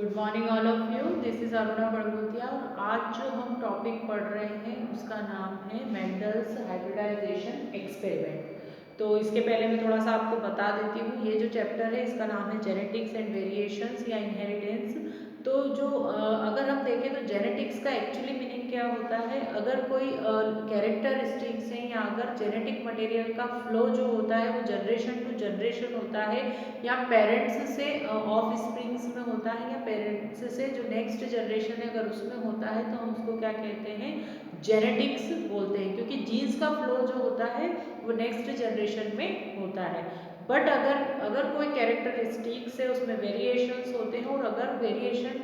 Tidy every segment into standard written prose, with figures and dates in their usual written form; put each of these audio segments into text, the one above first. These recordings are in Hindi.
Good morning all of you. This is Aruna Badgutiya और आज जो हम टॉपिक पढ़ रहे हैं उसका नाम है मेंडल्स हाइब्रिडाइजेशन एक्सपेरिमेंट। तो इसके पहले मैं थोड़ा सा आपको बता देती हूँ, ये जो चैप्टर है इसका नाम है जेनेटिक्स एंड वेरिएशंस या इनहेरिटेंस। तो जो अगर हम देखें तो जेनेटिक्स का एक्चुअली मीनिंग क्या होता है, अगर कोई कैरेक्टरिस्टिक्स हैं या अगर जेनेटिक मटेरियल का फ्लो जो होता है वो जनरेशन टू जनरेशन होता है या पेरेंट्स से ऑफ स्प्रिंग्स में होता है या पेरेंट्स से जो नेक्स्ट जनरेशन है अगर उसमें होता है तो हम उसको क्या कहते हैं, जेनेटिक्स बोलते हैं, क्योंकि जीन्स का फ्लो जो होता है वो नेक्स्ट जनरेशन में होता है। बट अगर अगर कोई कैरेक्टरिस्टिक्स है उसमें वेरिएशंस होते हैं और अगर वेरिएशन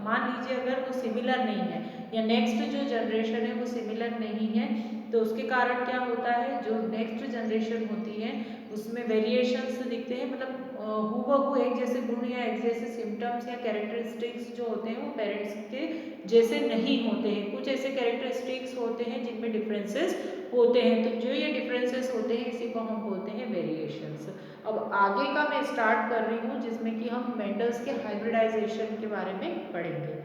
मान लीजिए अगर वो सिमिलर नहीं है या नेक्स्ट जो जनरेशन है वो सिमिलर नहीं है तो उसके कारण क्या होता है, जो नेक्स्ट जनरेशन होती है उसमें वेरिएशंस दिखते हैं, मतलब हूबहू एक जैसे गुण या एक जैसे सिम्टम्स या कैरेक्टरिस्टिक्स जो होते हैं वो पेरेंट्स के जैसे नहीं होते हैं। कुछ ऐसे कैरेक्टरिस्टिक्स होते हैं जिनमें डिफरेंसेस होते हैं, तो जो ये डिफरेंसेस होते हैं इसी को हम बोलते हैं वेरिएशंस। अब आगे का मैं स्टार्ट कर रही हूँ जिसमें कि हम मेंडल्स के हाइब्रिडाइजेशन के बारे में पढ़ेंगे।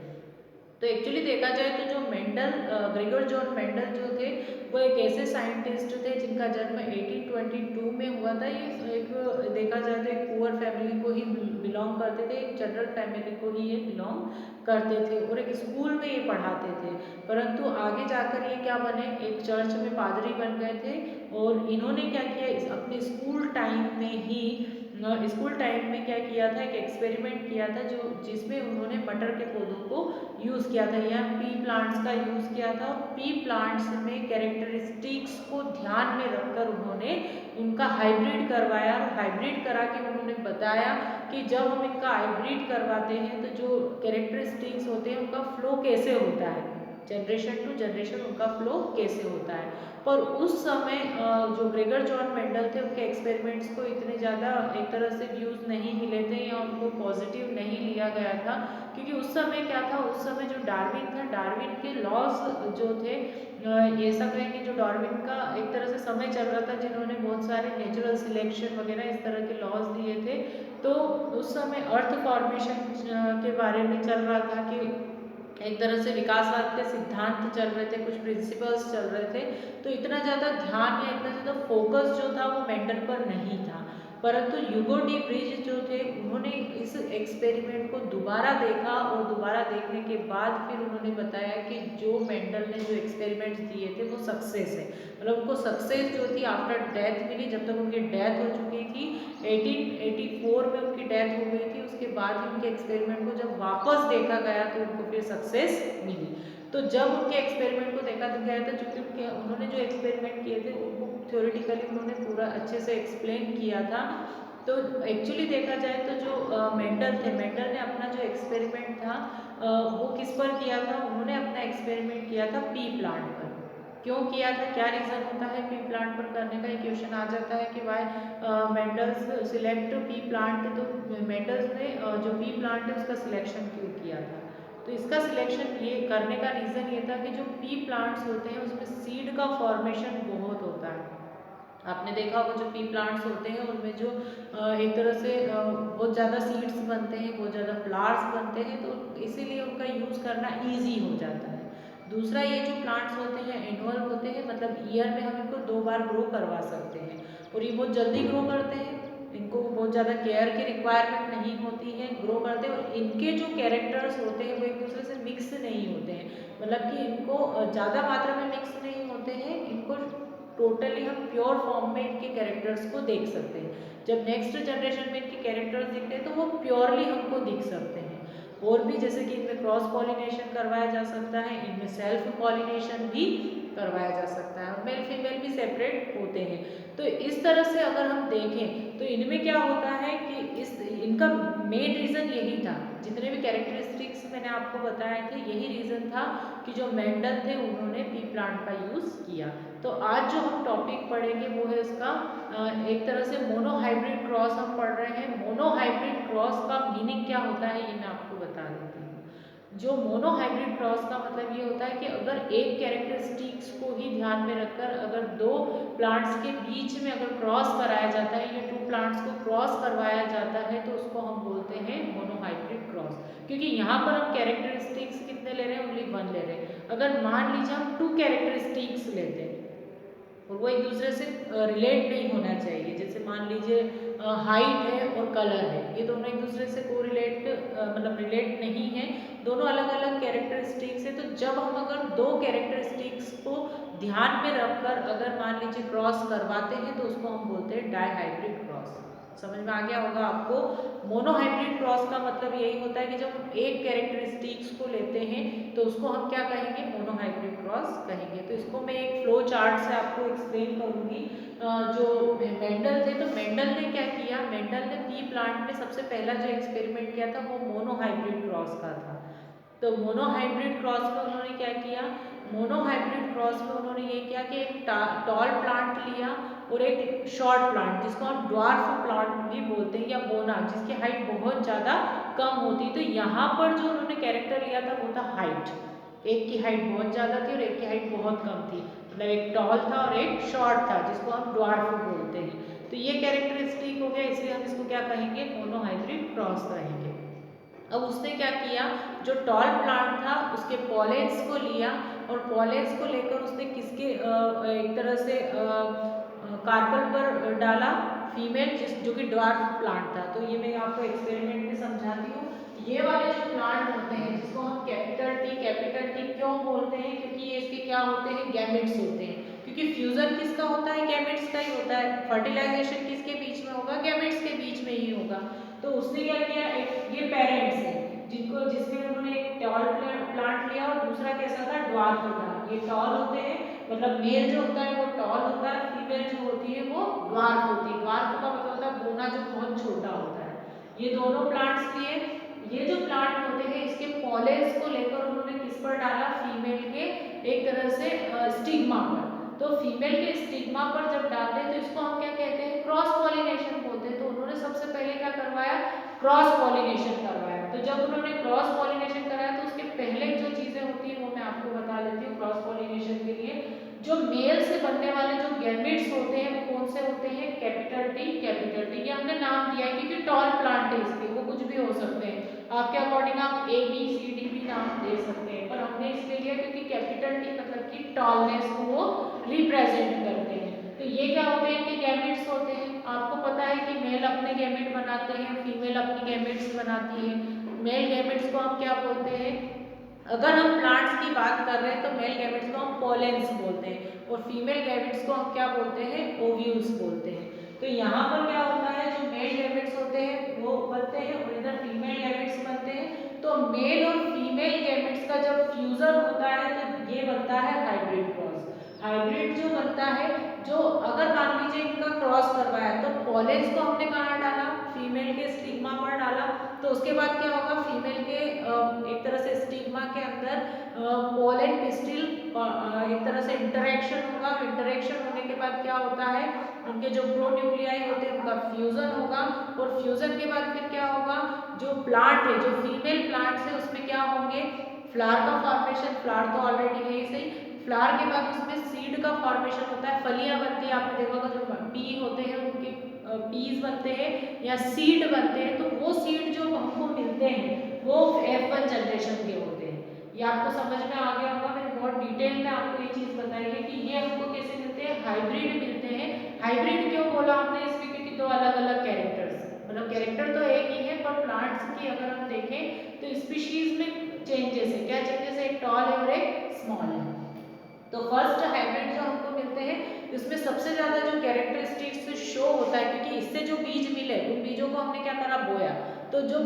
तो एक्चुअली देखा जाए तो जो मेंडल, ग्रेगर जॉन मेंडल जो थे वो एक ऐसे साइंटिस्ट थे जिनका जन्म 1822 में हुआ था। ये एक देखा जाए तो एक पुअर फैमिली को ही बिलोंग करते थे, एक जनरल फैमिली को ही ये बिलोंग करते थे और एक स्कूल में ये पढ़ाते थे। परंतु आगे जाकर ये क्या बने, एक चर्च में पादरी बन गए थे और इन्होंने क्या किया, अपने स्कूल टाइम में ही स्कूल टाइम में क्या किया था, एक एक्सपेरिमेंट किया था जो जिसमें उन्होंने मटर के पौधों को यूज़ किया था या पी प्लांट्स का यूज़ किया था। और पी प्लांट्स में कैरेक्टरिस्टिक्स को ध्यान में रखकर उन्होंने उनका हाइब्रिड करवाया और हाइब्रिड करा के उन्होंने बताया कि जब हम इनका हाइब्रिड करवाते हैं तो जो कैरेक्टरिस्टिक्स होते हैं उनका फ्लो कैसे होता है, जनरेशन टू जनरेशन उनका फ्लो कैसे होता है। पर उस समय जो ग्रेगर जॉन मेंडल थे उनके एक्सपेरिमेंट्स को इतने ज़्यादा एक तरह से व्यूज़ नहीं मिले थे या उनको पॉजिटिव नहीं लिया गया था, क्योंकि उस समय क्या था, उस समय जो डार्विन था, डार्विन के लॉज जो थे, ऐसा कहें कि जो डार्विन का एक तरह से समय चल रहा था जिन्होंने बहुत सारे नेचुरल सिलेक्शन वगैरह इस तरह के लॉज दिए थे। तो उस समय अर्थ फॉर्मेशन के बारे में चल रहा था कि एक तरह से विकासवाद के सिद्धांत चल रहे थे, कुछ प्रिंसिपल्स चल रहे थे। तो इतना ज़्यादा ध्यान या इतना ज़्यादा फोकस जो था वो मेंडल पर नहीं था। परंतु ह्यूगो डी ब्रिज जो थे उन्होंने इस एक्सपेरिमेंट को दोबारा देखा और दोबारा देखने के बाद फिर उन्होंने बताया कि जो मेंडल ने जो एक्सपेरिमेंट्स दिए थे वो सक्सेस है, मतलब उनको सक्सेस जो थी आफ्टर डेथ मिली। जब तक उनकी डेथ हो चुकी थी, 1884 में उनकी डेथ हो गई थी, उसके बाद ही उनके एक्सपेरिमेंट को जब वापस देखा गया तो उनको फिर सक्सेस मिली। तो जब उनके एक्सपेरिमेंट को देखा तो गया था, चूंकि उनके उन्होंने जो एक्सपेरिमेंट किए थे उनको थ्योरेटिकली उन्होंने पूरा अच्छे से एक्सप्लेन किया था। तो एक्चुअली देखा जाए तो जो मेंडल थे, मेंडल ने अपना जो एक्सपेरिमेंट था वो किस पर किया था, उन्होंने अपना एक्सपेरिमेंट किया था पी प्लांट पर। क्यों किया था, क्या रीज़न होता है पी प्लांट पर करने का, ये क्वेश्चन आ जाता है कि why Mendel's select pea plant. तो मेंडल्स ने जो पी प्लांट है उसका सिलेक्शन क्यों किया था, तो इसका सिलेक्शन ये करने का रीज़न ये था कि जो पी प्लांट्स होते हैं उसमें सीड का फॉर्मेशन बहुत होता है। आपने देखा होगा जो पी प्लांट्स होते हैं उनमें जो एक तरह से बहुत ज़्यादा सीड्स बनते हैं, बहुत ज़्यादा फ्लावर्स बनते हैं, तो इसीलिए उनका यूज़ करना ईजी हो जाता है। दूसरा, ये जो प्लांट्स होते हैं एनुअल होते हैं, मतलब ईयर में हम इनको 2 बार ग्रो करवा सकते हैं और ये बहुत जल्दी ग्रो करते हैं। इनको बहुत ज़्यादा केयर की रिक्वायरमेंट नहीं होती है, ग्रो करते हैं। और इनके जो कैरेक्टर्स होते हैं वो एक दूसरे से मिक्स नहीं होते हैं, मतलब कि इनको ज़्यादा मात्रा में मिक्स नहीं होते हैं। इनको टोटली हम प्योर फॉर्म में इनके कैरेक्टर्स को देख सकते हैं। जब नेक्स्ट जनरेशन में इनके कैरेक्टर्स दिखते हैं तो वो प्योरली हमको दिख सकते हैं। और भी जैसे कि इनमें क्रॉस पॉलिनेशन करवाया जा सकता है, इनमें सेल्फ पॉलिनेशन भी करवाया जा सकता है और मेल फीमेल भी सेपरेट होते हैं। तो इस तरह से अगर हम देखें तो इनमें क्या होता है कि इस इनका मेन रीज़न यही था, जितने भी कैरेक्टरिस्टिक्स मैंने आपको बताए थे यही रीज़न था कि जो मेंडल थे उन्होंने पी प्लांट का यूज़ किया। तो आज जो हम टॉपिक पढ़ेंगे वो है इसका एक तरह से मोनोहाइब्रिड क्रॉस हम पढ़ रहे हैं। मोनोहाइब्रिड क्रॉस का मीनिंग क्या होता है ये मैं आपको बता देती हूँ। जो मोनोहाइब्रिड क्रॉस का मतलब ये होता है कि अगर एक कैरेक्टरिस्टिक्स को ही ध्यान में रखकर अगर दो प्लांट्स के बीच में अगर क्रॉस कराया जाता है या टू प्लांट्स को क्रॉस करवाया जाता है तो उसको हम बोलते हैं मोनोहाइब्रिड क्रॉस। क्योंकि यहाँ पर हम कैरेक्टरिस्टिक्स कितने ले रहे हैं, ओनली वन ले रहे हैं। अगर मान लीजिए हम टू कैरेक्टरिस्टिक्स लेते हैं और वो एक दूसरे से रिलेट नहीं होना चाहिए, जैसे मान लीजिए हाइट है और कलर है, ये दोनों एक दूसरे से को रिलेट मतलब रिलेट नहीं है, दोनों अलग अलग कैरेक्टरिस्टिक्स है। तो जब हम अगर दो कैरेक्टरिस्टिक्स को ध्यान में रखकर अगर मान लीजिए क्रॉस करवाते हैं तो उसको हम बोलते हैं डाइहाइब्रिड क्रॉस। समझ में आ गया होगा आपको। मोनोहाइब्रिड क्रॉस का मतलब यही होता है कि जब हम एक कैरेक्टरिस्टिक्स को लेते हैं तो उसको हम क्या कहेंगे, मोनोहाइब्रिड क्रॉस कहेंगे। तो इसको मैं एक फ्लो चार्ट से आपको एक्सप्लेन करूंगी। जो मेंडल थे, तो मेंडल ने क्या किया, मेंडल ने पी प्लांट में सबसे पहला जो एक्सपेरिमेंट किया था वो मोनोहाइब्रिड क्रॉस का था। तो मोनोहाइब्रिड क्रॉस में उन्होंने क्या किया, मोनोहाइब्रिड क्रॉस में उन्होंने ये किया कि एक टॉल प्लांट लिया और एक शॉर्ट प्लांट जिसको हम ड्वार्फ प्लांट भी बोलते हैं या बोना, जिसकी हाइट बहुत ज़्यादा कम होती। तो यहाँ पर जो उन्होंने कैरेक्टर लिया था वो था हाइट, एक की हाइट बहुत ज़्यादा थी और एक की हाइट बहुत कम थी, मतलब एक टॉल था और एक शॉर्ट था जिसको हम ड्वार्फ बोलते हैं। तो ये कैरेक्टरिस्टिक हो गया, इसलिए हम इसको क्या कहेंगे, मोनोहाइब्रिड क्रॉस कहेंगे। अब उसने क्या किया, जो टॉल प्लांट था उसके पॉलेंस को लिया और पॉलेंस को लेकर उसने किसके एक तरह से कार्पल पर डाला फीमेल, जो कि ड्वार्फ प्लांट था। तो ये मैं आपको एक्सपेरिमेंट में समझाती हूँ। ये वाले जो प्लांट होते हैं जिसको हम कैपिटल टी क्यों बोलते हैं, क्योंकि ये इसके क्या होते हैं, गैमेट्स होते हैं। क्योंकि फ्यूजन किसका होता है, गैमेट्स का ही होता है। फर्टिलाइजेशन किसके बीच में होगा, गैमेट्स के बीच में ही होगा। तो उसने क्या किया, एक ये पेरेंट्स है जिनको जिसमें उन्होंने एक टॉल प्लांट लिया और दूसरा कैसा था, ड्वार्फ था। ये टॉल होते हैं, मतलब मेल जो होता है वो टॉल होता है, फीमेल जो होती है वो ड्वार्फ होती है। ड्वार्फ का मतलब होता है बोना जो बहुत छोटा होता है। ये दोनों प्लांट्स लिए, ये जो प्लांट होते हैं इसके पॉलेंस को लेकर उन्होंने किस पर डाला, फीमेल के एक तरह से स्टिग्मा पर। तो फीमेल के स्टिग्मा पर जब डालते हैं तो इसको हम क्या कहते हैं, क्रॉस पॉलिनेशन बोलते हैं। तो उन्होंने सबसे पहले क्या करवाया, क्रॉस पॉलिनेशन करवाया। तो जब उन्होंने क्रॉस पॉलिनेशन कराया तो उसके पहले जो चीजें होती हैं वो मैं आपको बता देती हूँ। क्रॉस पॉलिनेशन के लिए जो मेल से बनने वाले जो गैमेट्स होते हैं वो कौन से होते हैं, कैपिटल टी। ये हमने नाम दिया है क्योंकि टॉल प्लांट है इसके, वो कुछ भी हो सकते हैं, आपके अकॉर्डिंग आप ए बी सी डी भी नाम दे सकते हैं, पर हमने इसलिए लिया क्योंकि कैपिटल टी मतलब कि टॉलनेस को वो रिप्रेजेंट करते हैं। तो ये क्या होते हैं कि गैमेट्स होते हैं। आपको पता है कि मेल अपने गैमेट बनाते हैं, फीमेल अपनी गैमेट्स बनाती है। मेल गैमेट्स को हम क्या बोलते हैं, अगर हम प्लांट्स की बात कर रहे हैं तो मेल गैमेट्स को हम पॉलेंस बोलते हैं और फीमेल गैमेट्स को हम क्या बोलते हैं, ओव्यूल्स बोलते हैं। तो यहाँ पर क्या होता है, जो मेल गैमेट्स होते हैं वो बनते हैं और इधर फीमेल गैमेट्स बनते हैं। तो मेल और फीमेल गैमेट्स का जब फ्यूजन होता है तो ये बनता है हाइब्रिड क्रॉस। हाइब्रिड जो बनता है, जो अगर मान लीजिए इनका क्रॉस करवाया तो पॉलेंस को हमने कहाँ डाला, फीमेल के स्टिग्मा पर डाला। तो उसके बाद क्या होगा, फीमेल के एक तरह से स्टिग्मा के अंदर पोलन पिस्टिल एक तरह से इंटरेक्शन होगा। इंटरेक्शन होने के बाद क्या होता है, उनके जो प्रोन्यूक्लियाई होते हैं उनका फ्यूजन होगा और फ्यूजन के बाद फिर क्या होगा, जो प्लांट है, जो फीमेल प्लांट्स है उसमें क्या होंगे, फ्लावर का फॉर्मेशन। फ्लावर तो ऑलरेडी है ही सही, फ्लावर के बाद उसमें सीड का फॉर्मेशन होता है, फलियां बनती है। आपने देखा होगा जो पी होते हैं उनके पीस बनते हैं या सीड बनते हैं। तो वो सीड जो हमको मिलते हैं वो F1 जनरेशन के होते हैं। ये आपको समझ में आ गया होगा, मैंने बहुत डिटेल में आपको ये चीज बताई है कि ये हमको कैसे मिलते हैं, हाइब्रिड मिलते हैं। हाइब्रिड क्यों बोला हमने इसमें, क्योंकि दो अलग अलग कैरेक्टर्स, मतलब कैरेक्टर तो एक ही है पर प्लांट्स की अगर हम देखें तो स्पीशीज में चेंजेस है। क्या चेंजेस है, एक टॉल है और एक स्मॉल है। तो फर्स्ट हाइब्रिड जो हमको मिलते हैं इसमें सबसे ज्यादा जो कैरेक्टरिस्टिक्स शो होता है, क्योंकि इससे जो बीज मिले उन बीजों को हमने क्या करा, बोया। तो जो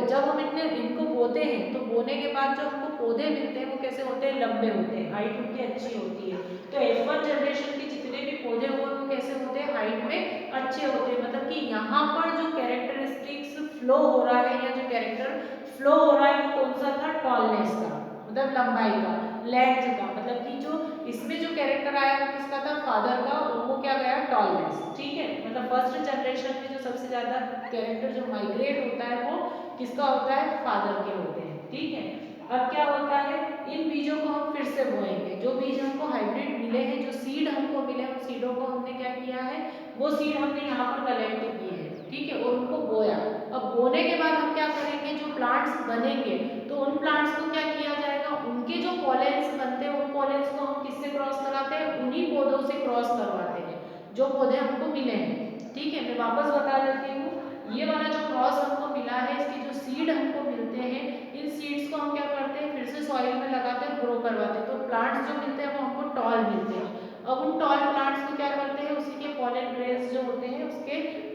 जब हम इनको बोते हैं तो बोने के बाद जो हमको पौधे मिलते हैं वो कैसे होते हैं, लंबे होते हैं, हाइट उनकी अच्छी होती है। तो F1 जनरेशन के जितने भी पौधे हुए वो कैसे होते हैं, हाइट में अच्छे होते हैं। मतलब कि यहाँ पर जो कैरेक्टरिस्टिक्स फ्लो हो रहा है या जो कैरेक्टर फ्लो हो रहा है वो कौन सा था, टॉलनेस का, मतलब लंबाई का, लेंथ का। मतलब कि जो इसमें जो कैरेक्टर आया वो किसका था, फादर का, और वो क्या गया, टॉलनेस। ठीक है, मतलब फर्स्ट जनरेशन में जो सबसे ज्यादा कैरेक्टर जो माइग्रेट होता है वो किसका होता है, फादर के होते हैं। ठीक है, अब क्या होता है, इन बीजों को हम फिर से बोएंगे। जो बीज हमको हाइब्रिड मिले हैं, जो सीड हमको मिले हैं, उन सीडों को हमने क्या किया है, वो सीड हमने यहाँ पर कलेक्ट किए हैं, ठीक है, और उनको बोया। अब बोने के बाद हम क्या करेंगे, जो प्लांट्स बनेंगे तो उन प्लांट्स को क्या किया जाएगा, उनके जो पॉलेंस बनते हैं उन पॉलेंस को हम किससे क्रॉस कराते हैं, उन्हीं पौधों से क्रॉस करवाते हैं जो पौधे हमको मिले हैं। ठीक है, मैं वापस बता देती हूँ, ये वाला जो क्रॉस हमको मिला है, इसके जो सीड हमको मिलते हैं, इन सीड्स को हम क्या करते हैं, फिर से सॉइल में लगाते हैं, ग्रो करवाते हैं, तो प्लांट्स जो मिलते हैं वो हमको टॉल मिलते हैं। अब उन टॉल प्लांट्स को क्या करते हैं, उसी के पॉलन ग्रेन्स जो होते हैं उसके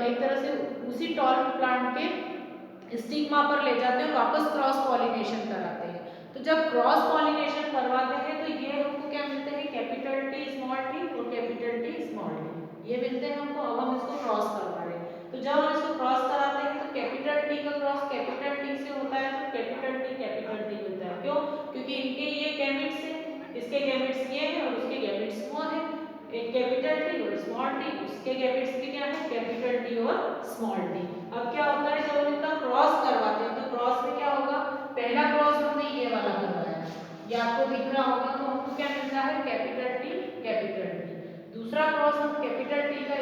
एक तरह से उसी टॉल प्लांट के स्टिग्मा पर ले जाते हैं और वापस क्रॉस पॉलिनेशन कराते हैं। तो जब क्रॉस पॉलिनेशन करवाते हैं तो ये हमको क्या मिलते हैं, कैपिटल टी स्मॉल टी और कैपिटल टी स्मॉल टी, ये मिलते हैं हमको। अब हम इसको क्रॉस करवा रहे हैं, तो जब हम इसको क्रॉस कराते हैं तो कैपिटल टी का क्रॉस कैपिटल टी से होता है, तो कैपिटल टी मिलता है। क्यों? क्योंकि इनके ये गैमेट्स हैं, इसके गैमेट्स ये हैं और उसके गैमेट्स वो हैं, एक कैपिटल टी और स्मॉल टी, उसके गैमेट्स भी क्या है, कैपिटल टी और स्मॉल टी। अब क्या होता है, जब हम इनका क्रॉस करवाते हैं तो क्रॉस में क्या होगा, पहला क्रॉस हमने ये वाला करवाया, ये आपको दिख रहा होगा, तो हमको क्या मिलता है, कैपिटल टी कैपिटल टी। दूसरा क्रॉस हम कैपिटल टी का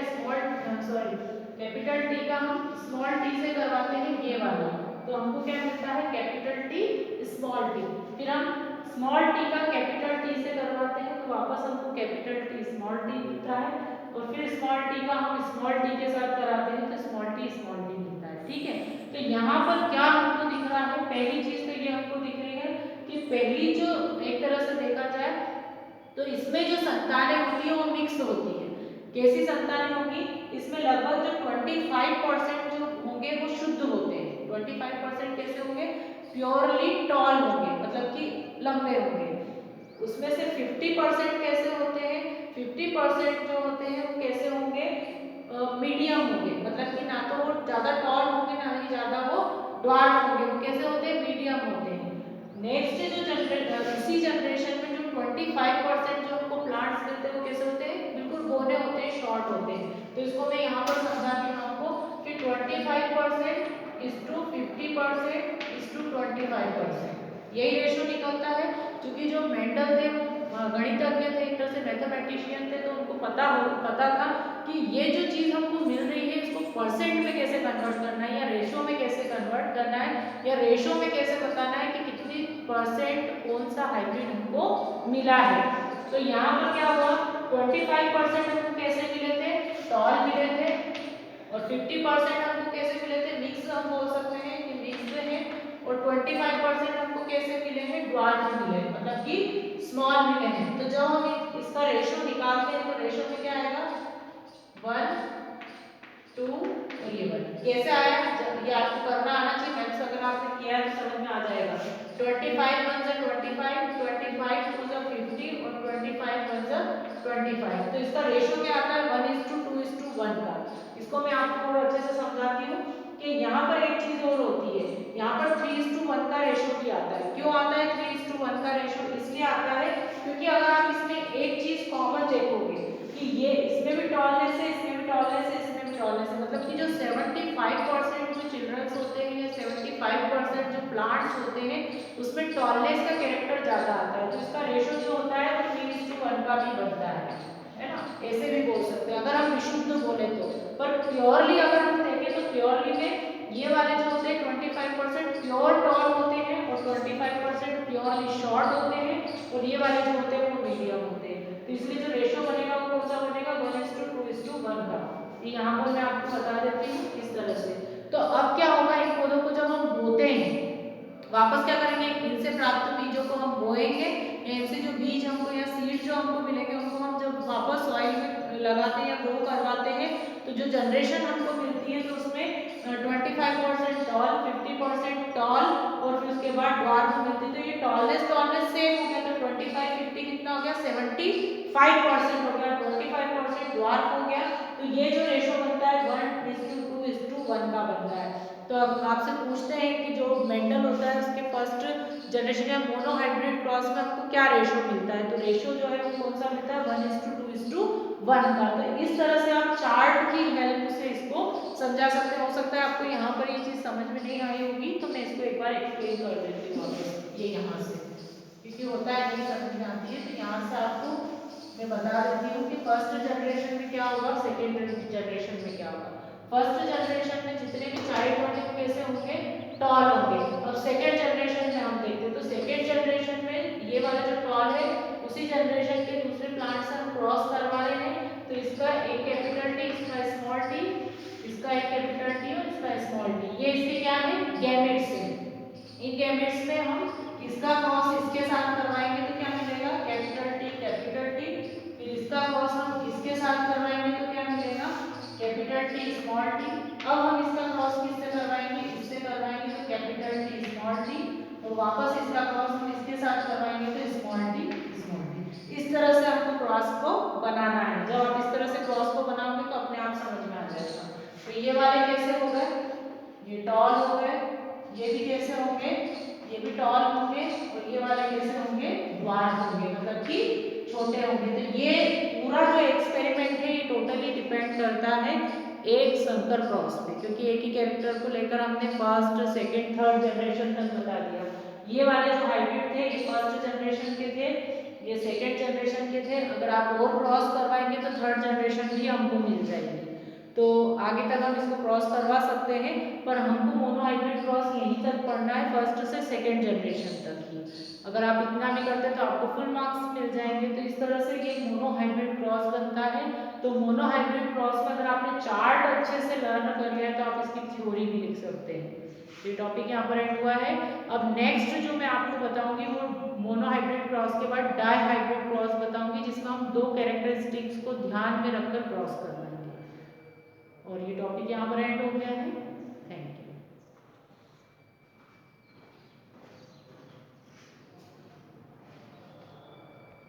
कैपिटल टी का हम स्मॉल टी से करवाते हैं, ये वाला, तो हमको क्या मिलता है, कैपिटल टी स्मॉल टी। फिर हम स्मॉल टी का कैपिटल टी से करवाते हैं तो वापस हमको कैपिटल टी स्मॉल टी मिलता है, और फिर स्मॉल टी का हम स्मॉल टी के साथ कराते हैं तो स्मॉल टी मिलता है। ठीक है, तो यहाँ पर क्या हमको दिख रहा है, पहली चीज तो ये हमको दिख रही है कि पहली जो एक तरह से देखा जाए तो इसमें जो संतानें होती है वो मिक्स होती है। कैसी संतानें होंगी, इसमें लगभग जो 25% जो होंगे वो शुद्ध होते हैं। 25% कैसे होंगे, प्योरली टॉल होंगे, मतलब कि लंबे होंगे। उसमें से 50% कैसे होते हैं, 50% जो होते हैं वो कैसे होंगे, मीडियम होंगे, मतलब कि ना तो वो ज्यादा टॉल होंगे ना ही ज्यादा वो ड्वार्फ होंगे, वो कैसे होते हैं, मीडियम होते हैं। नेक्स्ट जो इसी जनरेशन में जो 25% जो हमको प्लांट्स मिलते हैं वो कैसे होते हैं, बिल्कुल बोने होते हैं, शॉर्ट होते हैं। तो इसको मैं यहाँ पर समझाती हूँ आपको कि 25% इज टू 50% इज टू 25%, यही रेशो निकलता है। क्योंकि जो मेंडल थे वो गणितज्ञ थे, एक तरह से मैथमेटिशियन थे, तो उनको पता था कि ये जो चीज हमको मिल रही है इसको परसेंट में कैसे कन्वर्ट करना है, या रेशो में कैसे कन्वर्ट करना है, या रेशो में कैसे बताना है कि कितनी परसेंट कौन सा हाइब्रिड हमको मिला है। तो यहाँ पर क्या हुआ, 25% हमको कैसे मिले थे, टॉल मिले थे, और 50% हमको कैसे मिले थे, मिक्स हम बोल सकते हैं कि मिक्स्ड है, और 25% हमको कैसे मिले हैं, ड्वार्फ मिले, मतलब कि स्मॉल मिले हैं। तो जब हम इसका रेशो निकालते हैं तो रेशो में क्या आएगा, 1 2 और ये 1 कैसे आया, ये आपको करना आना चाहिए, मैथ्स अगर आपने किया है तो समझ में आ जाएगा। 25 1 जा 25, 25 2 जा 50 और 25 1 जा 25, तो इसका रेशो क्या आता है, 1:2:1 का। इसको मैं आपको और अच्छे से समझाती हूँ कि यहाँ पर एक चीज और होती है, यहाँ पर 3:1 का रेशो भी आता है। क्यों आता है 3:1 का रेशो, इसलिए आता है क्योंकि अगर आप इसमें एक चीज कॉमन देखोगे कि ये इसमें भी टॉलनेस है, इसमें भी टॉलनेस है, इसमें भी टॉलनेस है, मतलब कि जो 75% जो चिल्ड्रंस होते हैं या 75% जो प्लांट्स होते हैं उसमें टॉलनेस का कैरेक्टर ज्यादा आता है, तो इसका रेशो जो होता है वो 3:1 का भी बनता है ना, ऐसे भी बोल सकते हैं अगर हम विशुद्ध बोले तो। पर प्योरली अगर हम देखें तो प्योरली में ये वाले जो होते हैं 25% प्योर टॉल होते हैं और 25% प्योरली शॉर्ट होते हैं, और ये वाले जो होते हैं वो मीडियम होते हैं। तो इसलिए जो रेशो बनेगा वो कौन सा बनेगा, 1:2:1 का। ये यहाँ पर मैं आपको बता देती हूँ इस तरह से। तो अब क्या होगा, इन पौधों को जब हम बोते हैं, वापस क्या करेंगे, इनसे प्राप्त बीजों को हम बोएंगे, या इनसे जो बीज हमको या सीड जो हमको मिलेंगे उनको हम जब वापस सॉइल में लगाते हैं या ग्रो करवाते हैं, तो जो जनरेशन हमको मिलती है तो उसमें 25% टॉल, 50% टॉल, और फिर उसके बाद ड्वार्फ मिलती है। तो ये टॉलनेस सेम हो गया, तो 25 50 कितना हो गया, 75% हो गया, 25% ड्वार्फ हो गया। तो ये जो रेशो बनता है 1:2:1 का बनता है। तो अब आपसे पूछते हैं कि जो मेंडल होता है उसके फर्स्ट जनरेशन या मोनो हाइब्रिड क्रॉस में आपको क्या रेशो मिलता है, तो रेशो जो है वो कौन सा मिलता है, 1:2:1 का। तो इस तरह से आप चार्ट की हेल्प से इसको समझा सकते हैं। हो सकता है आपको यहाँ पर ये चीज समझ में नहीं आई होगी तो मैं इसको एक बार एक्सप्लेन कर देती हूँ वापस ये यहाँ से, क्योंकि होता है नहीं समझ में आती है। तो यहाँ से आपको मैं बता देती हूँ कि फर्स्ट जनरेशन में क्या होगा, सेकेंड जनरेशन में क्या होगा। फर्स्ट जनरेशन में जितने भी चाइल्ड होंगे वो कैसे होंगे, टॉल होंगे। अब सेकेंड जनरेशन में हम देखते हैं तो सेकेंड जनरेशन में ये वाला जो टॉल है उसी जनरेशन के दूसरे प्लांट से हम क्रॉस करवा रहे हैं। तो इसका एक कैपिटल टी, इसका स्मॉल टी, इसका एक कैपिटल टी और इसका स्मॉल टी, ये इसके क्या है, गैमेट्स हैं। इन गैमेट्स में हम इसका क्रॉस इसके साथ करवाएंगे तो क्या मिलेगा, कैपिटल टी कैपिटल टी। फिर इसका क्रॉस हम इसके साथ करवाएंगे तो क्या मिलेगा, कैपिटल टी स्मॉल टी। अब हम इसका क्रॉस किससे करवाएंगे, इससे करवाएंगे तो कैपिटल टी स्मॉल टी, और वापस इसका क्रॉस हम इसके साथ करवाएंगे तो स्मॉल टी स्मॉल टी। इस तरह से हमको क्रॉस को बनाना है। जब आप इस तरह से क्रॉस को बनाओगे तो अपने आप समझ में आ जाएगा। तो ये वाले कैसे हो गए, ये टॉल हो गए, ये भी कैसे होंगे, ये भी टॉल होंगे, और ये वाले कैसे होंगे, ड्वार्फ होंगे, मतलब कि छोटे होंगे। तो ये पूरा जो एक्सपेरिमेंट है ये टोटली डिपेंड करता है एक संकर क्रॉस पे, क्योंकि एक ही कैरेक्टर को लेकर हमने फर्स्ट सेकंड थर्ड जनरेशन तक बता दिया। ये वाले जो हाइब्रिड थे ये फर्स्ट जनरेशन के थे, ये सेकंड जनरेशन के थे। अगर आप और क्रॉस करवाएंगे तो थर्ड जनरेशन भी हमको मिल जाएगी। तो आगे तक हम इसको क्रॉस करवा सकते हैं, पर हमको मोनो हाइब्रिड क्रॉस यहीं तक पढ़ना है, फर्स्ट से सेकंड जनरेशन तक ही। अगर आप इतना भी करते हैं तो आपको फुल मार्क्स मिल जाएंगे। तो इस तरह से ये मोनो हाइब्रिड क्रॉस बनता है। तो मोनो हाइब्रिड क्रॉस में अगर आपने चार्ट अच्छे से लर्न कर लिया तो आप इसकी थ्योरी भी लिख सकते हैं। ये टॉपिक यहाँ पर एंड हुआ है। अब नेक्स्ट जो मैं आपको बताऊंगी वो मोनो हाइब्रिड क्रॉस के बाद डाई हाइब्रिड क्रॉस बताऊंगी, जिसमें हम दो कैरेक्टरिस्टिक्स को ध्यान में रखकर क्रॉस करवाएंगे। और ये टॉपिक यहाँ पर एंड हो गया है।